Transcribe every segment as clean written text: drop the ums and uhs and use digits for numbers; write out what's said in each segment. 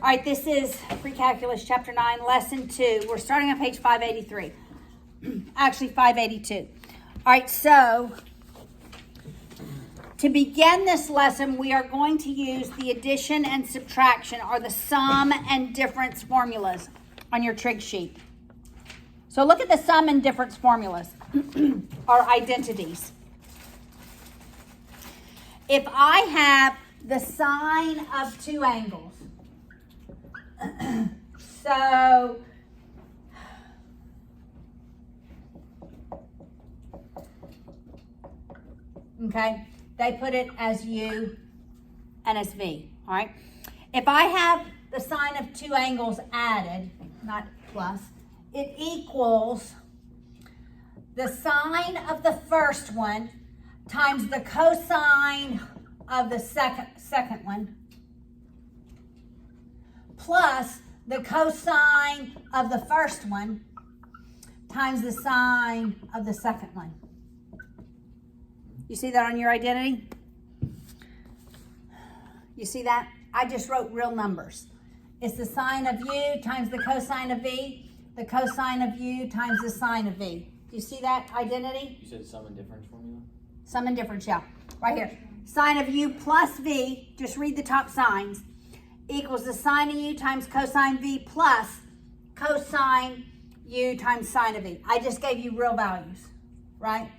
All right, this is Precalculus Chapter 9, Lesson 2. We're starting on page 583. Actually, 582. All right, so to begin this lesson, we are going to use the addition and subtraction, or the sum and difference formulas on your trig sheet. So look at the sum and difference formulas, or identities. If I have the sine of two angles, so okay, they put it as U and as V, all right? If I have the sine of two angles added, not plus, it equals the sine of the first one times the cosine of the second one plus the cosine of the first one times the sine of the second one. You see that on your identity? You see that? I just wrote real numbers. It's the sine of U times the cosine of V, the cosine of U times the sine of V. Do you see that identity? You said sum and difference formula? Sum and difference, yeah. Right here. Sine of U plus V, just read the top signs, equals the sine of U times cosine V plus cosine U times sine of V. I just gave you real values, right?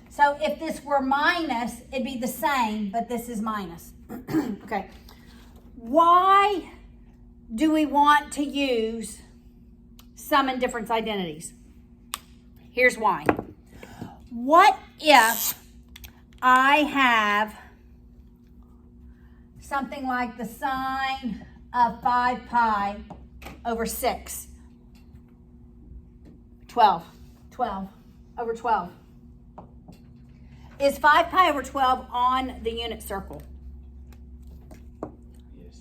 So if this were minus, it'd be the same, but this is minus. Okay. Why do we want to use sum and difference identities? Here's why. What if I have something like the sine of 5 pi over 6? 12 over 12. Is 5 pi over 12 on the unit circle? Yes.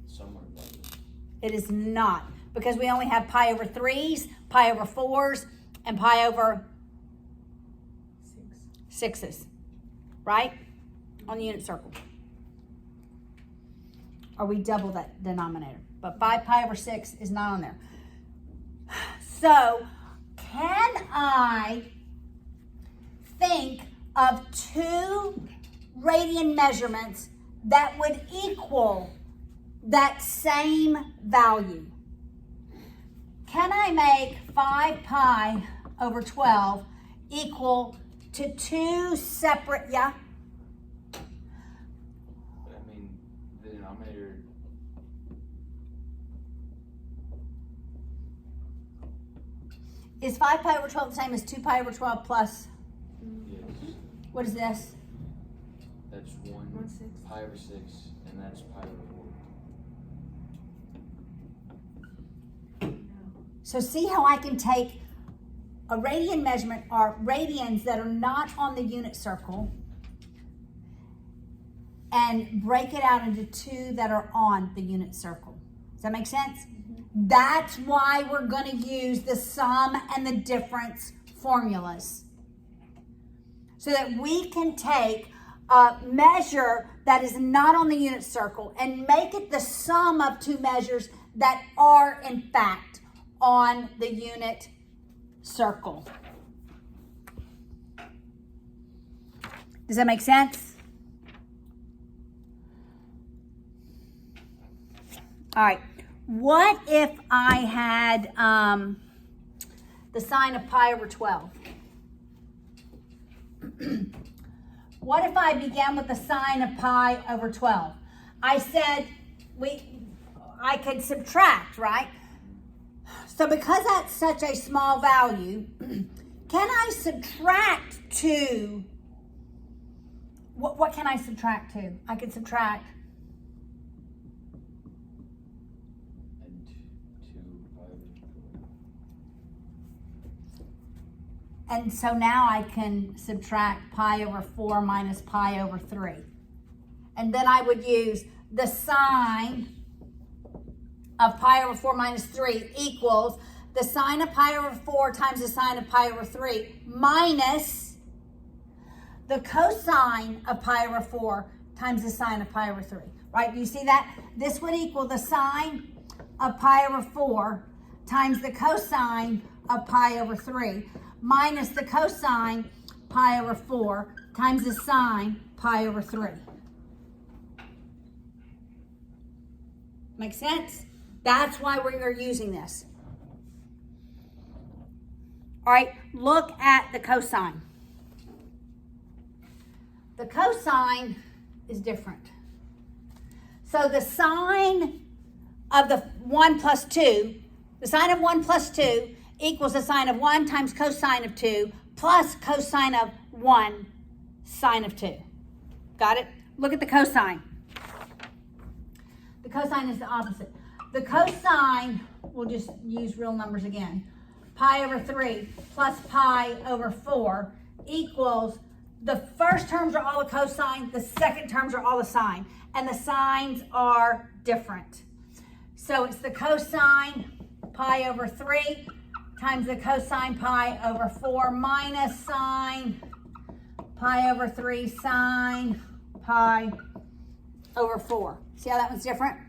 Somewhere about it. It is not, because we only have pi over 3s, pi over 4s, and pi over 6s, right? On the unit circle. Or we double that denominator. But 5 pi over 6 is not on there. So, can I think of two radian measurements that would equal that same value? Can I make 5 pi over 12 equal to two separate, yeah? But I mean, the denominator. Is 5 pi over 12 the same as 2 pi over 12 plus? Yes. What is this? That's 1 pi over 6, and that's pi over 4. So see how I can take a radian measurement, or radians that are not on the unit circle, and break it out into two that are on the unit circle. Does that make sense? Mm-hmm. That's why we're going to use the sum and the difference formulas. So that we can take a measure that is not on the unit circle and make it the sum of two measures that are in fact on the unit circle. Does that make sense? All right. What if I had the sine of pi over 12? What if I began with the sine of pi over 12? I said I could subtract, right? So because that's such a small value, can I subtract 2? What can I subtract 2? I could subtract. And 2 pi over 4. And so now I can subtract pi over 4 minus pi over 3. And then I would use the sine of pi over 4 minus 3 equals the sine of pi over 4 times the sine of pi over 3 minus the cosine of pi over 4 times the sine of pi over 3. right? Do you see that? This would equal the sine of pi over 4 times the cosine of pi over 3 minus the cosine pi over 4 times the sine pi over 3. Make sense? That's why we are using this. All right, look at the cosine. The cosine is different. So the sine of the 1 plus 2, the sine of 1 plus 2 equals the sine of 1 times cosine of 2 plus cosine of 1 sine of 2. Got it? Look at the cosine. The cosine is the opposite. The cosine, we'll just use real numbers again. Pi over 3 plus pi over 4 equals, the first terms are all the cosine, the second terms are all the sine, and the sines are different. So it's the cosine pi over 3 times the cosine pi over 4 minus sine pi over 3 sine pi over 4. See how that one's different?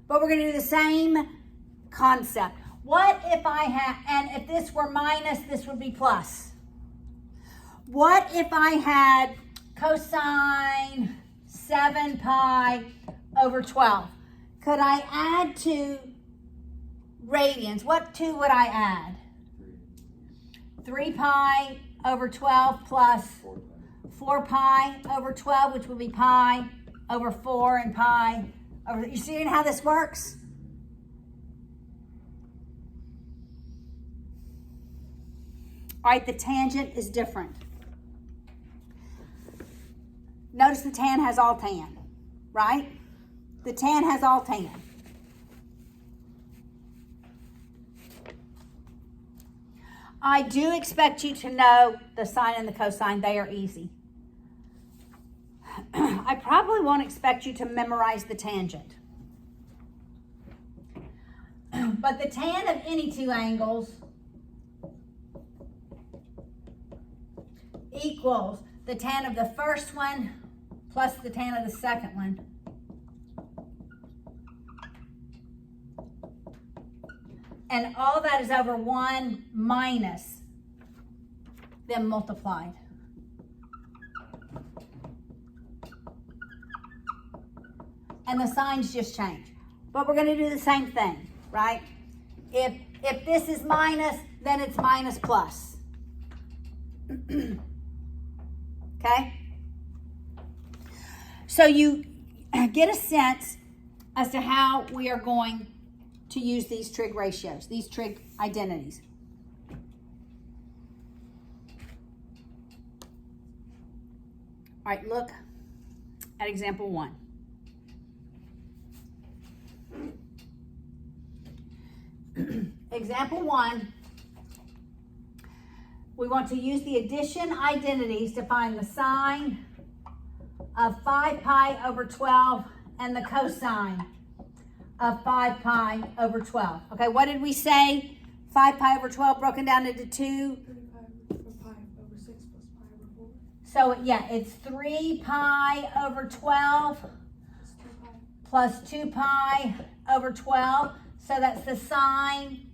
But we're going to do the same concept. What if I had, and if this were minus, this would be plus. What if I had cosine 7 pi over 12? Could I add 2 radians? What 2 would I add? 3 pi over 12 plus 4 pi over 12, which would be pi over 4 and pi over. You see how this works? All right, the tangent is different. Notice the tan has all tan, right? The tan has all tan. I do expect you to know the sine and the cosine. They are easy. I probably won't expect you to memorize the tangent. But the tan of any two angles equals the tan of the first one plus the tan of the second one. And all that is over 1 minus them multiplied. And the signs just change. But we're going to do the same thing, right? If this is minus, then it's minus plus. Okay? So you get a sense as to how we are going to use these trig ratios, these trig identities. All right, look at example 1. Example 1, we want to use the addition identities to find the sine of 5 pi over 12 and the cosine of 5 pi over 12. Okay, what did we say? 5 pi over 12 broken down into 2. 3 pi over 6 plus pi over 4. So yeah, it's 3 pi over 12 plus 2 pi over 12. So that's the sine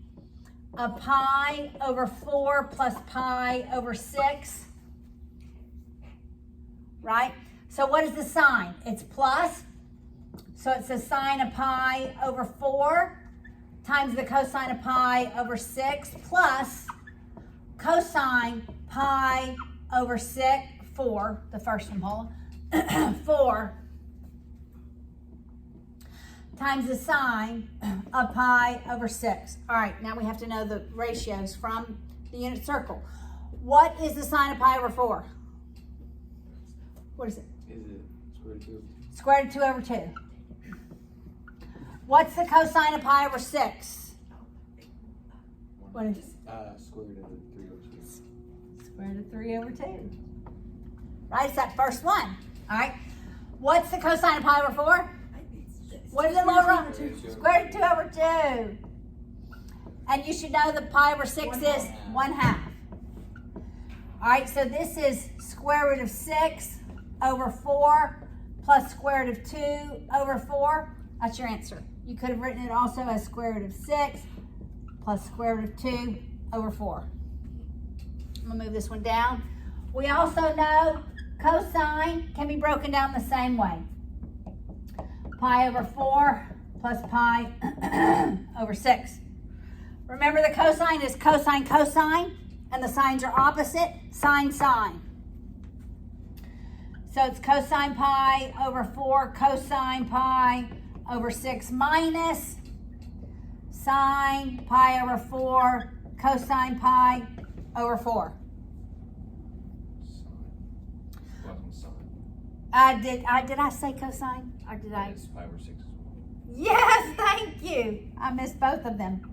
of pi over 4 plus pi over 6. Right? So what is the sine? It's plus. So it's the sine of pi over 4 times the cosine of pi over 6 plus cosine pi over 4, the first one, Paula, 4 times the sine of pi over 6. All right, now we have to know the ratios from the unit circle. What is the sine of pi over 4? What is it? Is it square root of 2? Square root of 2 over 2. What's the cosine of pi over 6? What is it? Square root of 3 over 2. Square root of 3 over 2. Right, it's that first one. All right. What's the cosine of pi over 4? What is it, Laura? Square root of 2 over 2. And you should know the pi over 6 is 1/2. All right, so this is square root of 6 over 4 plus square root of 2 over 4. That's your answer. You could have written it also as square root of 6 plus square root of 2 over 4. I'm going to move this one down. We also know cosine can be broken down the same way. Pi over 4 plus pi over 6. Remember, the cosine is cosine, cosine, and the signs are opposite, sine, sine. So it's cosine pi over 4 cosine pi over 6 minus sine pi over 4 cosine pi over 4. Did I say cosine or did I? It's pi over 6 as well. Yes, thank you. I missed both of them.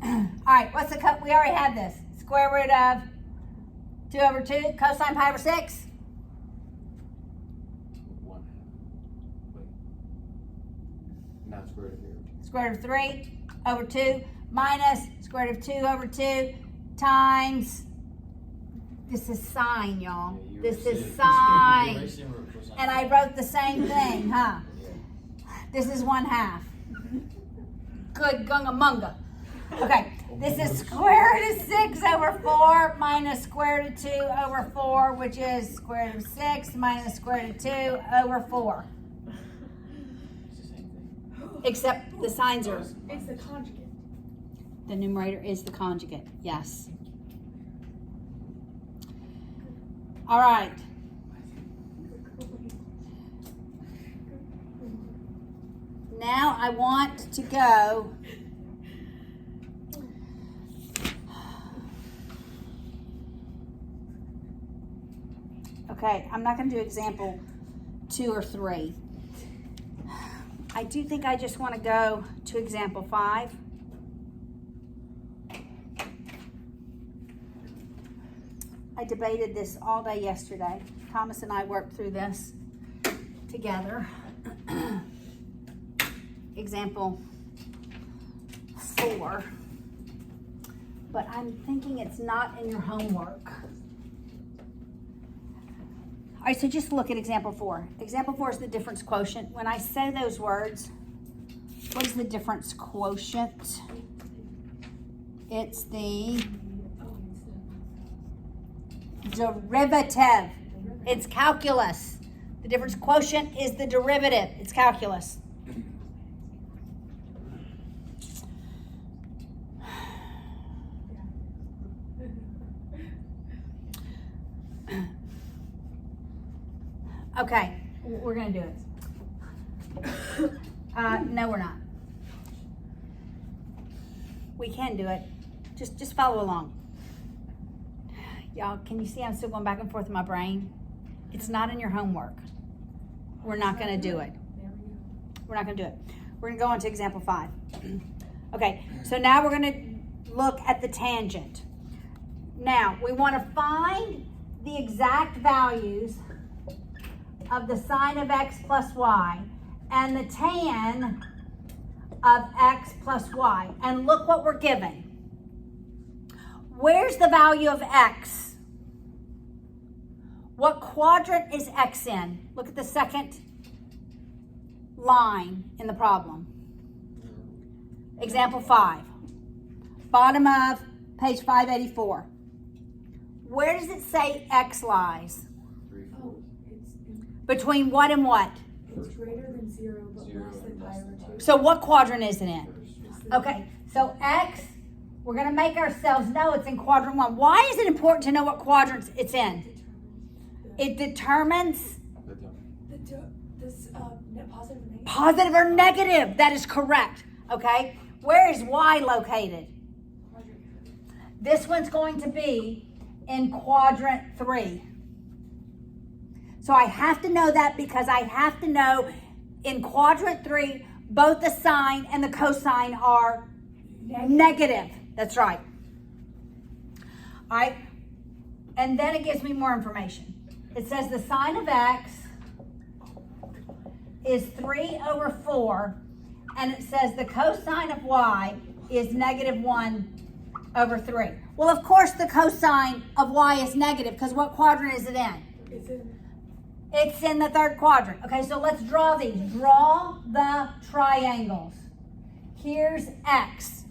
All right, what's the we already had this. Square root of 2 over 2 cosine pi over 6. 1/2. Wait. Not square root of 3 over 2. Square root of 3 over 2 minus square root of 2 over 2 times, this is sine, y'all. Yeah, This is you sine. were similar to cosine. And I wrote the same thing, huh? Yeah. This is 1/2. Good gunga munga. Okay, this is square root of 6 over 4 minus square root of 2 over 4, which is square root of 6 minus square root of 2 over 4. It's the same thing. Except the signs are, It's the conjugate. the numerator is the conjugate, yes. All right. Now I want to go okay, I'm not going to do example 2 or 3. I do think I just want to go to example 5. I debated this all day yesterday. Thomas and I worked through this together. Example 4. But I'm thinking it's not in your homework. All right, so just look at example 4. Example 4 is the difference quotient. When I say those words, what is the difference quotient? It's the derivative. It's calculus. The difference quotient is the derivative. It's calculus. Okay, we're going to do it. No, we're not. We can do it. Just follow along. Y'all, can you see I'm still going back and forth in my brain? It's not in your homework. We're not going to do it. We're not going to do it. We're going to go on to example 5. Okay, so now we're going to look at the tangent. Now, we want to find the exact values of the sine of x plus y and the tan of x plus y. And look what we're given. Where's the value of x? What quadrant is x in? Look at the second line in the problem. Example 5. Bottom of page 584. Where does it say x lies? 3/4. Between what and what? It's greater than 0, but less than pi over 2. So what quadrant is it in? Okay, so x, we're going to make ourselves know it's in quadrant 1. Why is it important to know what quadrants it's in? It determines Positive and negative. positive or negative. That is correct. Okay, where is y located? This one's going to be in quadrant 3. So I have to know that because I have to know in quadrant 3, both the sine and the cosine are negative. That's right. All right. And then it gives me more information. It says the sine of x is 3 over 4. And it says the cosine of y is negative 1 over 3. Well, of course, the cosine of y is negative because what quadrant is it in? It's in It's in the third quadrant. Okay, so let's draw these. Draw the triangles. Here's X.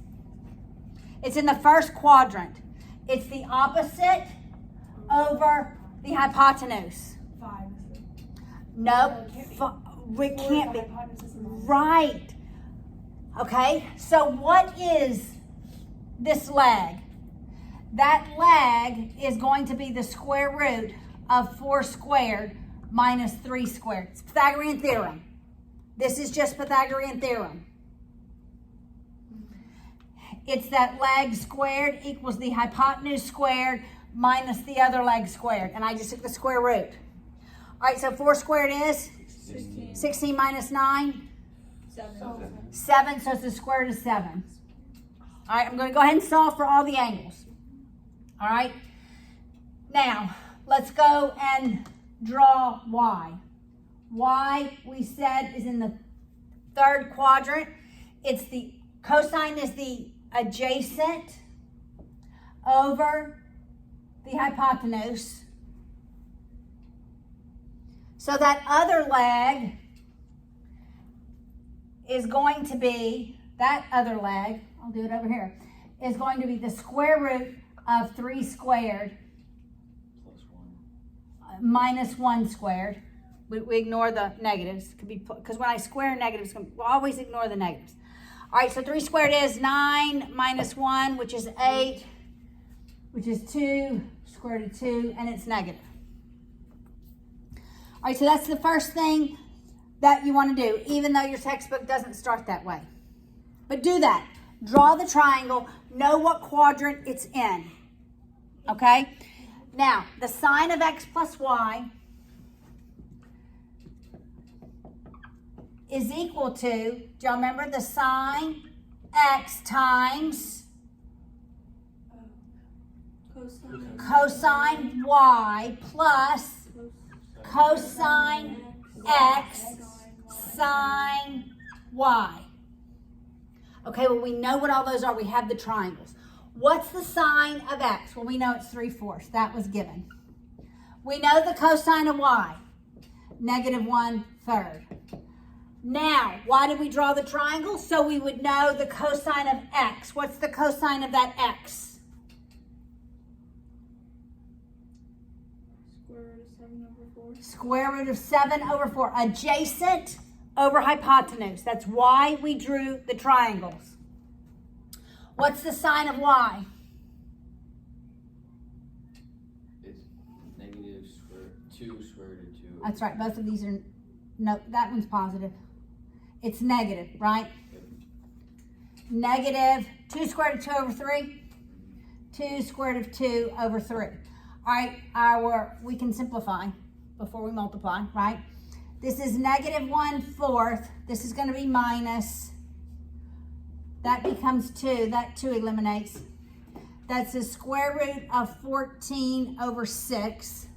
It's in the first quadrant. It's the opposite over the hypotenuse. 5. Nope. No, it can't be. It can't be. Hypotenuse is minus. Right. Okay, so what is this leg? That leg is going to be the square root of 4 squared minus 3 squared. It's Pythagorean Theorem. This is just Pythagorean Theorem. It's that leg squared equals the hypotenuse squared minus the other leg squared. And I just took the square root. All right, so 4 squared is? 16 minus 9? 7, so it's the square root of 7. All right, I'm going to go ahead and solve for all the angles. All right, now let's go and draw y. Y, we said, is in the third quadrant. It's the cosine is the adjacent over the hypotenuse. So that other leg is going to be, that other leg, I'll do it over here, is going to be the square root of 3 squared Plus 1. minus 1 squared. We ignore the negatives, could be because when I square negatives, we'll always ignore the negatives. All right, so 3 squared is 9 minus 1, which is 8, which is 2, square root of 2, and it's negative. All right, so that's the first thing that you want to do, even though your textbook doesn't start that way. But do that. Draw the triangle. Know what quadrant it's in. Okay? Now, the sine of x plus y is equal to, do y'all remember the sine x times cosine y plus cosine x sine y. Okay, well, we know what all those are. We have the triangles. What's the sine of x? Well, we know it's 3/4. That was given. We know the cosine of y, negative 1/3. Now, why did we draw the triangle? So we would know the cosine of x. What's the cosine of that x? Square root of 7 over 4. Adjacent over hypotenuse. That's why we drew the triangles. What's the sine of y? It's negative 2 square root of 2. That's right. Both of these are, no, that one's positive. It's negative, right? Yep. Negative 2 square root of 2 over 3. 2 square root of 2 over 3. All right, we can simplify before we multiply, right? This is negative 1/4. This is going to be minus. That becomes 2. That 2 eliminates. That's the square root of 14 over 6.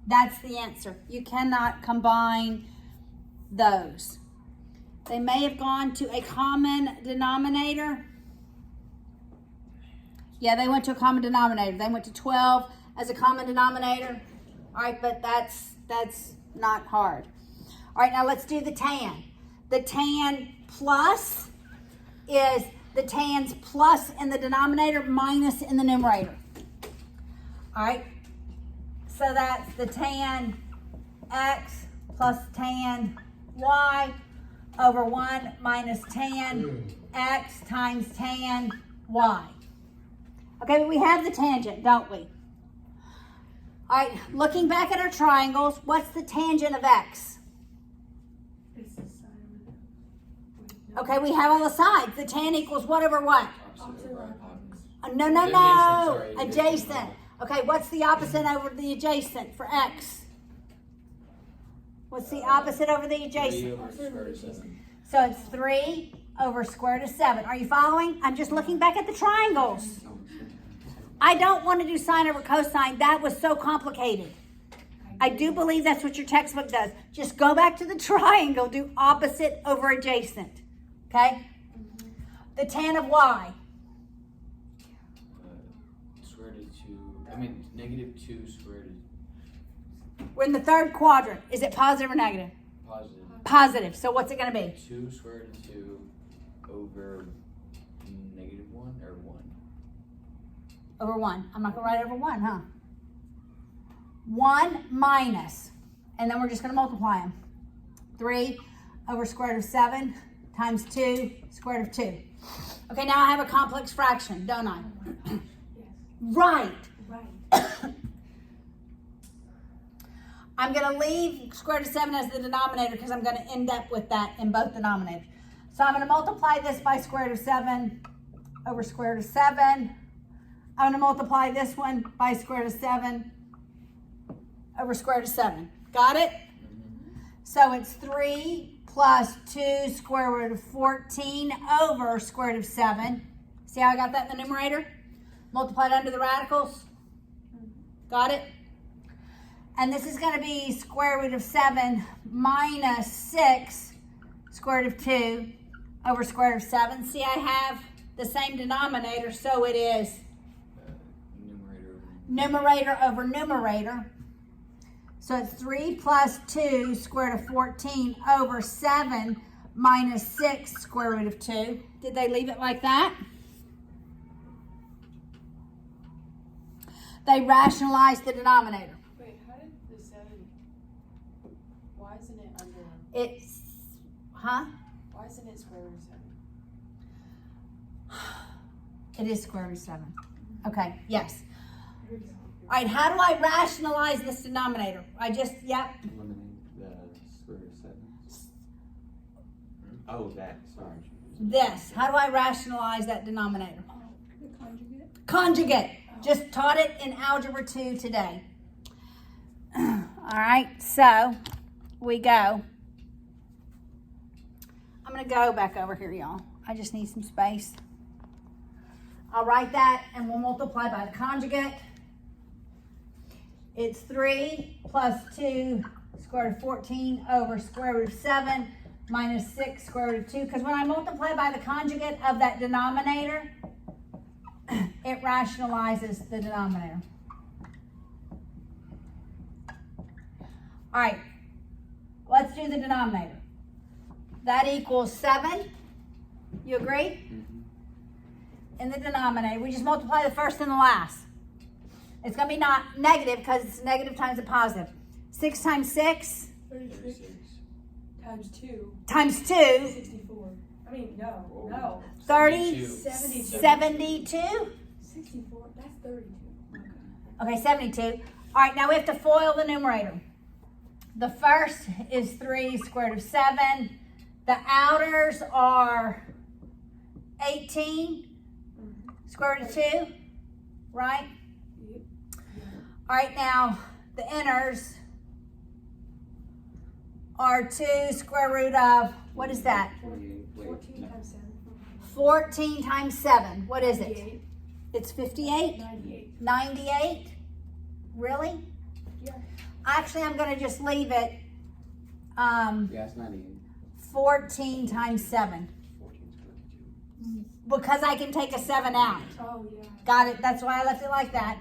That's the answer. You cannot combine those. They may have gone to a common denominator. Yeah, they went to a common denominator. They went to 12 as a common denominator. All right, but that's not hard. All right, now let's do the tan. The tan plus is the tan's plus in the denominator minus in the numerator. All right, so that's the tan x plus tan y over 1 minus tan x times tan y. Okay, but we have the tangent, don't we? All right, looking back at our triangles, what's the tangent of x? Okay, we have all the sides. The tan equals what over what? Opposite over hypotenuse. No. Adjacent, sorry. Adjacent. Okay, what's the opposite over the adjacent for x? What's the opposite over the 3 adjacent? over square root of 7. So it's 3 over square root of 7. Are you following? I'm just looking back at the triangles. I don't want to do sine over cosine. That was so complicated. I do believe that's what your textbook does. Just go back to the triangle, do opposite over adjacent. Okay? The tan of y. Square root of 2. I mean, negative 2 square root of We're in the third quadrant. Is it positive or negative? Positive. Positive. So what's it going to be? 2 square root of 2 over negative 1 or 1? Over 1. I'm not going to write over 1, huh? 1 minus, and then we're just going to multiply them. 3 over square root of 7 times 2 square root of 2. Okay, now I have a complex fraction, don't I? Yes. Right. Right. I'm going to leave square root of 7 as the denominator because I'm going to end up with that in both denominators. So I'm going to multiply this by square root of 7 over square root of 7. I'm going to multiply this one by square root of 7 over square root of 7. Got it? So it's 3 plus 2 square root of 14 over square root of 7. See how I got that in the numerator? Multiplied under the radicals. Got it? And this is going to be square root of 7 minus 6 square root of 2 over square root of 7. See, I have the same denominator, so it is numerator over numerator. So it's 3 plus 2 square root of 14 over 7 minus 6 square root of 2. Did they leave it like that? They rationalized the denominator. Wait, how did the 7, why isn't it underlined? It's, huh? Why isn't it square root of 7? It is square root of 7. Okay, yes. All right, how do I rationalize this denominator? Yep. Eliminate the square root of 7. Oh, that, sorry. This, how do I rationalize that denominator? The conjugate. Conjugate. Just taught it in Algebra 2 today. All right, so we go. I'm going to go back over here, y'all. I just need some space. I'll write that, and we'll multiply by the conjugate. It's 3 plus 2 square root of 14 over square root of 7 minus 6 square root of 2. Because when I multiply by the conjugate of that denominator, it rationalizes the denominator. All right, let's do the denominator. That equals 7. You agree? In the denominator, we just multiply the first and the last. It's going to be not negative because it's negative times a positive. 6 times 6 36 times 2. times 2. 64. I mean, no. 30. 72. 72. 64. That's 32. Okay, 72. All right, now we have to FOIL the numerator. The first is 3 square root of 7. The outers are 18 square root of 2, right? Yep. All right, now the inners are 2 square root of, what is that? 14 times 7. 14 times 7. What is it? 98. It's 58? 98. 98? Really? Yeah. Actually, I'm going to just leave it Yeah, it's 98. 14 times 7. 14 square root of 2. Because I can take a 7 out. Oh, yeah. Got it. That's why I left it like that.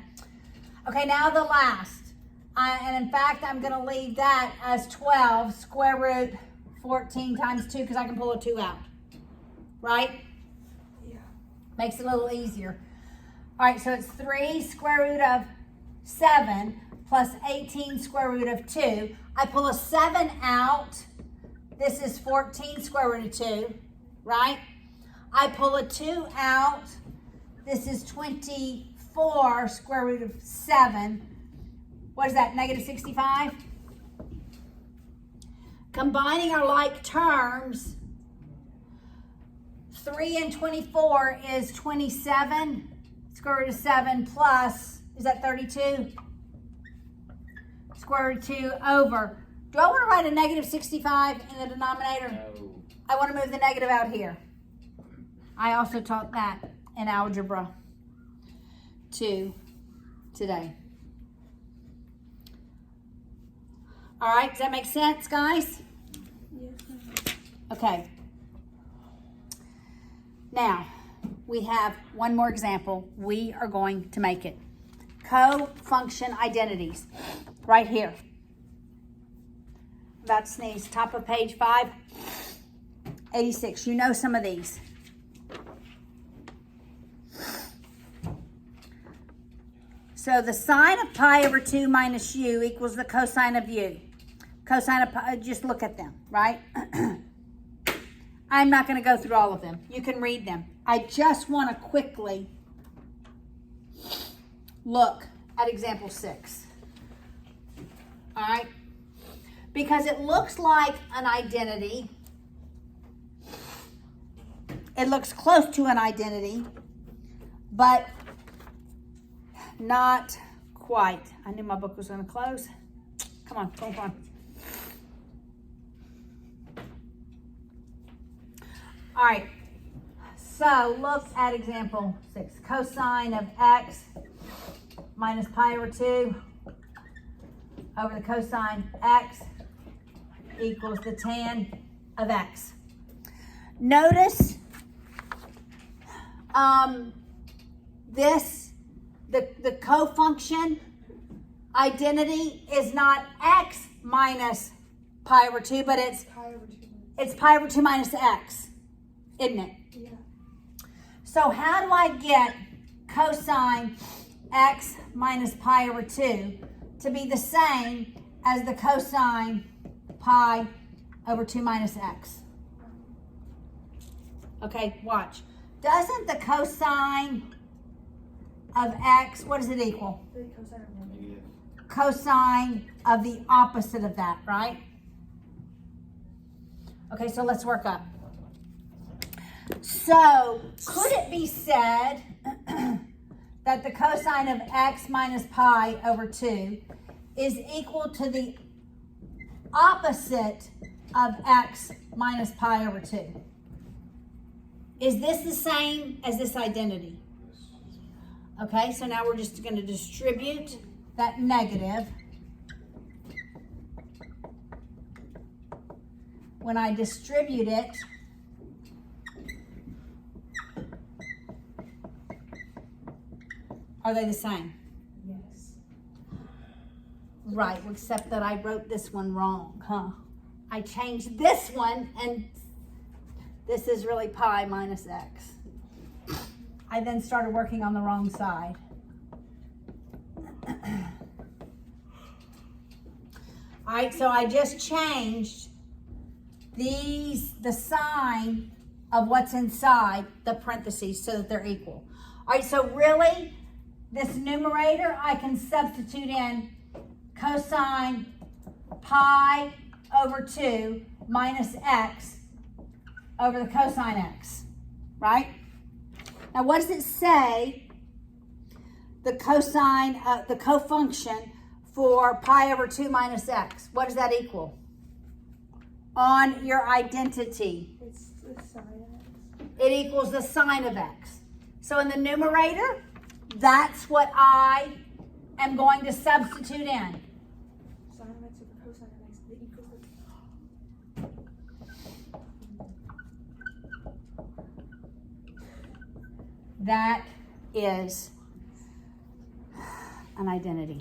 Okay, now the last. And in fact, I'm going to leave that as 12 square root 14 times 2 because I can pull a 2 out. Right? Yeah. Makes it a little easier. All right, so it's 3 square root of 7 plus 18 square root of 2. I pull a 7 out. This is 14 square root of 2, right? I pull a 2 out. This is 24 square root of 7. What is that, negative 65? Combining our like terms, 3 and 24 is 27 square root of 7 plus, is that 32? Square root of 2 over. Do I want to write a negative 65 in the denominator? No. I want to move the negative out here. I also taught that in Algebra 2 today. All right, does that make sense, guys? Yes. Okay. Now, we have one more example. We are going to make it. Co-function identities, right here. about to sneeze. Top of page 586. You know some of these. So the sine of pi over 2 minus u equals the cosine of u. Cosine of pi, just look at them, right? I'm not going to go through all of them. You can read them. I just want to quickly look at example 6. All right? Because it looks like an identity. It looks close to an identity, but not quite. I knew my book was going to close. Come on, come on. All right, so look at example 6. Cosine of x minus pi over 2 over the cosine x equals the tan of x. Notice the cofunction identity is not x minus pi over 2, but it's Pi over 2. it's pi over 2 minus x, isn't it? Yeah. So how do I get cosine x minus pi over 2 to be the same as the cosine pi over 2 minus x? Okay, watch. Doesn't the cosine of x, what does it equal? The cosine of negative. Negative. Cosine of the opposite of that, right? Okay, so let's work up. So, could it be said that the cosine of x minus pi over 2 is equal to the opposite of x minus pi over 2? Is this the same as this identity? Okay, so now we're just going to distribute that negative. When I distribute it, are they the same? Yes. Right, except that I wrote this one wrong, huh? I changed this one, and this is really pi minus x. I then started working on the wrong side. All right, so I just changed the sign of what's inside the parentheses so that they're equal. All right, so really, this numerator, I can substitute in cosine pi over 2 minus x over the cosine x, right? Now, what does it say the cosine, the cofunction for pi over 2 minus x? What does that equal? On your identity, It's the sine of x. it equals the sine of x. So in the numerator, that's what I am going to substitute in. Sine of x over cosine of x. It equals That is an identity.